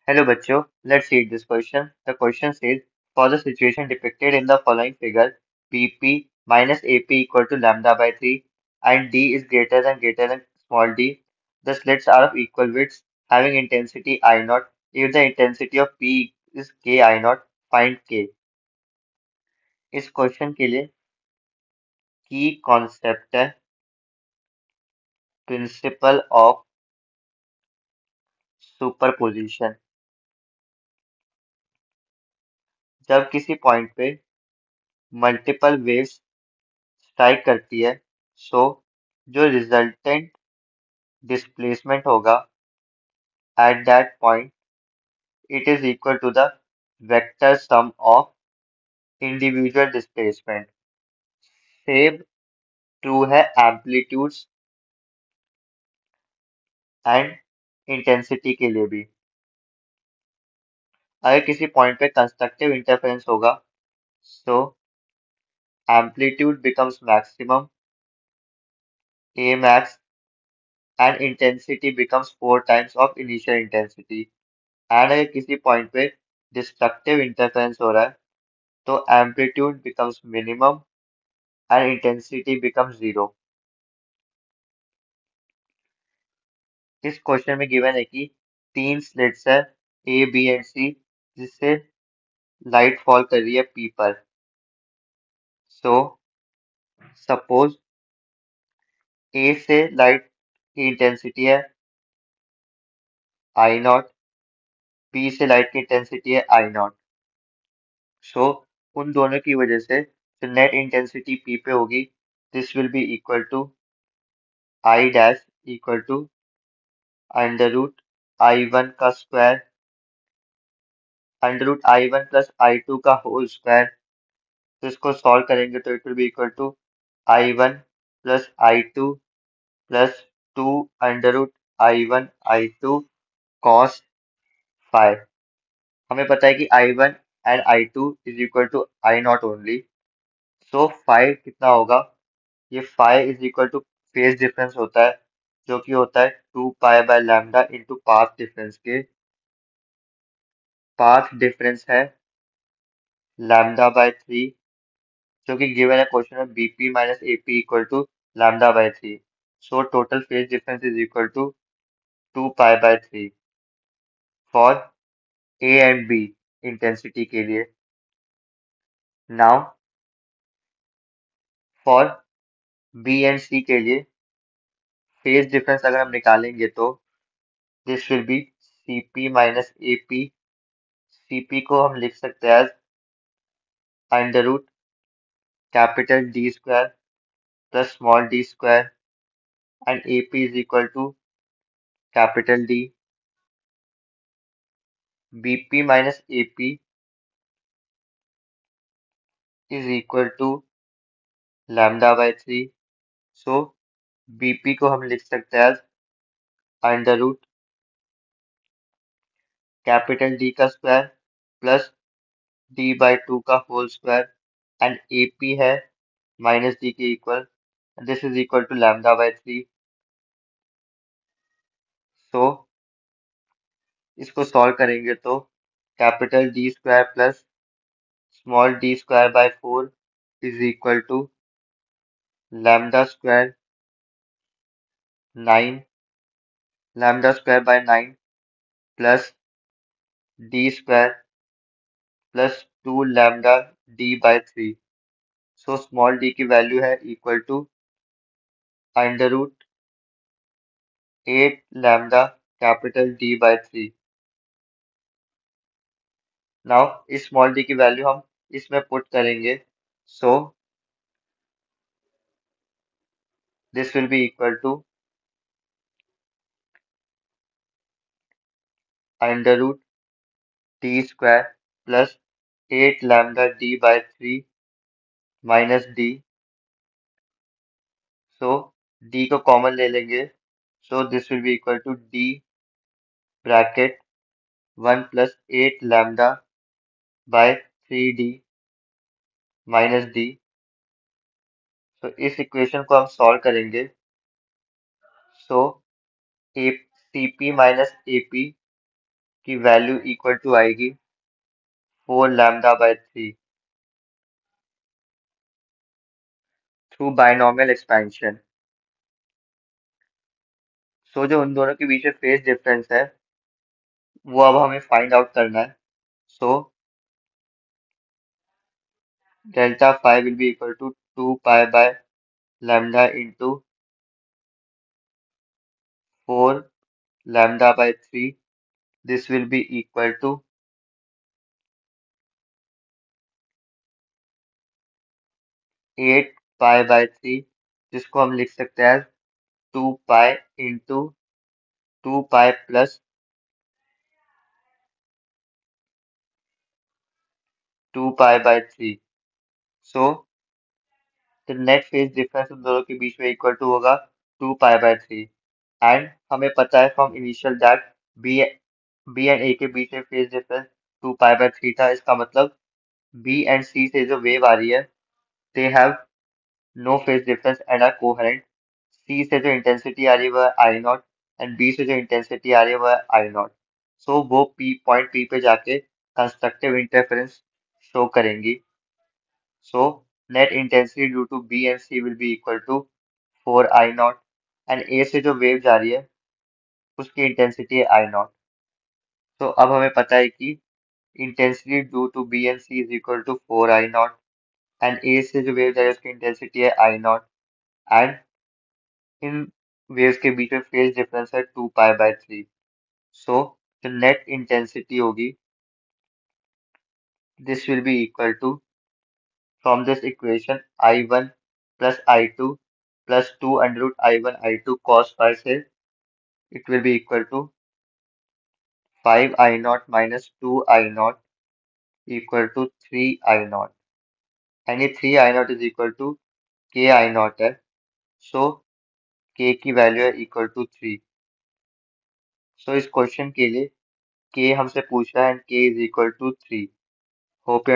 Hello बच्चों, let's read this question. The question says, for the situation depicted in the following figure, BP minus AP equal to lambda by 3 and D is greater than small d. The slits are of equal widths having intensity I naught. If the intensity of P is K I naught, find K. इस question के लिए की concept है principle of superposition. जब किसी point पे multiple waves strike करती है, सो जो रिजल्टेंट displacement होगा at that point it is equal to the vector sum of individual displacement। Same true है एम्पलीट्यूड्स एंड इंटेंसिटी के लिए भी। अगर किसी पॉइंट पे कंस्ट्रक्टिव इंटरफेरेंस होगा so amplitude becomes maximum a max and intensity becomes 4 times of initial intensity। And अगर किसी पॉइंट पे डिस्ट्रक्टिव इंटरफेरेंस हो रहा है तो amplitude becomes minimum and intensity becomes 0। इस क्वेश्चन में गिवन है कि 3 स्लिट्स है ए बी एंड सी जिससे लाइट फॉल कर रही है पी पर। सो सपोज ए से लाइट की इंटेंसिटी है आई नॉट, बी से लाइट की इंटेंसिटी है आई नॉट। सो उन दोनों की वजह से जो नेट इंटेंसिटी पी पे होगी this will be equal to I dash equal to under root I one का square under root I one plus I two का होल स्क्वायर। तो इसको सॉल्व करेंगे तो it will be equal to I one plus I two plus 2 under root I one I two cos phi. हमें पता है कि I one and I two is equal to I naught only. So five कितना होगा, ये five is equal to phase difference होता है जो कि होता है 2 pi by lambda into path difference के। पाथ डिफरेंस है लैम्डा बाय 3 जो कि गिवन है क्वेश्चन में BP minus AP equal to lambda by 3। So total phase difference is equal to 2 pi by 3 for A and B intensity के लिए। Now for B and C के लिए phase difference अगर हम निकालेंगे तो this will be CP minus AP. CP को हम लिख सकते हैं as under root capital D square plus small D square and AP is equal to capital D. BP minus AP is equal to lambda by 3। So BP को हम लिख सकते हैं as under root capital D का square plus D by 2 का whole square and AP है minus D के equal. This is equal to lambda by 3। So इसको सॉल्व करेंगे तो capital D square plus small D square by 4 is equal to lambda square 9 lambda square by 9 plus D square plus 2 lambda D by 3। So small D की value है equal to under root 8 lambda capital D by 3। Now इस small D की value हम इसमें put करेंगे so this will be equal to under root D square plus 8 lambda D by 3 minus D. So D को common ले लेंगे so this will be equal to D bracket 1 plus 8 lambda by 3 D minus D. तो इस equation को हम solve करेंगे so A C P minus A P की value equal to आएगी 4 λ/3 थ्रू बायनॉमियल एक्सपेंशन। सो जो उन दोनों के बीच में फेज डिफरेंस है वो अब हमें फाइंड आउट करना है। So delta phi will be equal to 2 pi by λ into 4 λ/3। This will be equal to 8 पाई/3, जिसको हम लिख सकते हैं 2 पाई इंटू 2 पाई प्लस 2 पाई/3। So the net phase difference उन दोनों के बीच में इक्वल टू होगा 2 पाई/3। एंड हमें पता है from initial that B B and A के बीच में फेज डिफरेंस 2 पाई/3 था। इसका मतलब बी एंड सी से जो वेव आ रही है they have no phase difference and are coherent. C से जो इंटेंसिटी आ रही है वह आई नॉट एंड बी से जो इंटेंसिटी आ रही है वह आई नॉट। सो वो पॉइंट पी पे जाके कंस्ट्रक्टिव इंटरफेरेंस शो करेंगी। So net intensity due to B and C will be equal to 4 I0 and A से जो वेव जा रही है उसकी इंटेंसिटी है I0। तो अब हमें पता है कि intensity due to B and C is equal to 4 I0 and A से जो वेव जा रही है उसकी इंटेंसिटी है I0 एंड इन वेव्स के बीच में फेज डिफरेंस है 2 पाई/3। सो द नेट इंटेंसिटी होगी this will be equal to from this equation I1 plus I2 plus 2√I1 I2 cos phi से it will be equal to 5 I0 minus 2 I0 equal to 3 I0 and ये 3 I0 is equal to k I0 है। So k की value है equal to 3। So इस question के लिए k हमसे पूछ रहा है and k is equal to 3। Hope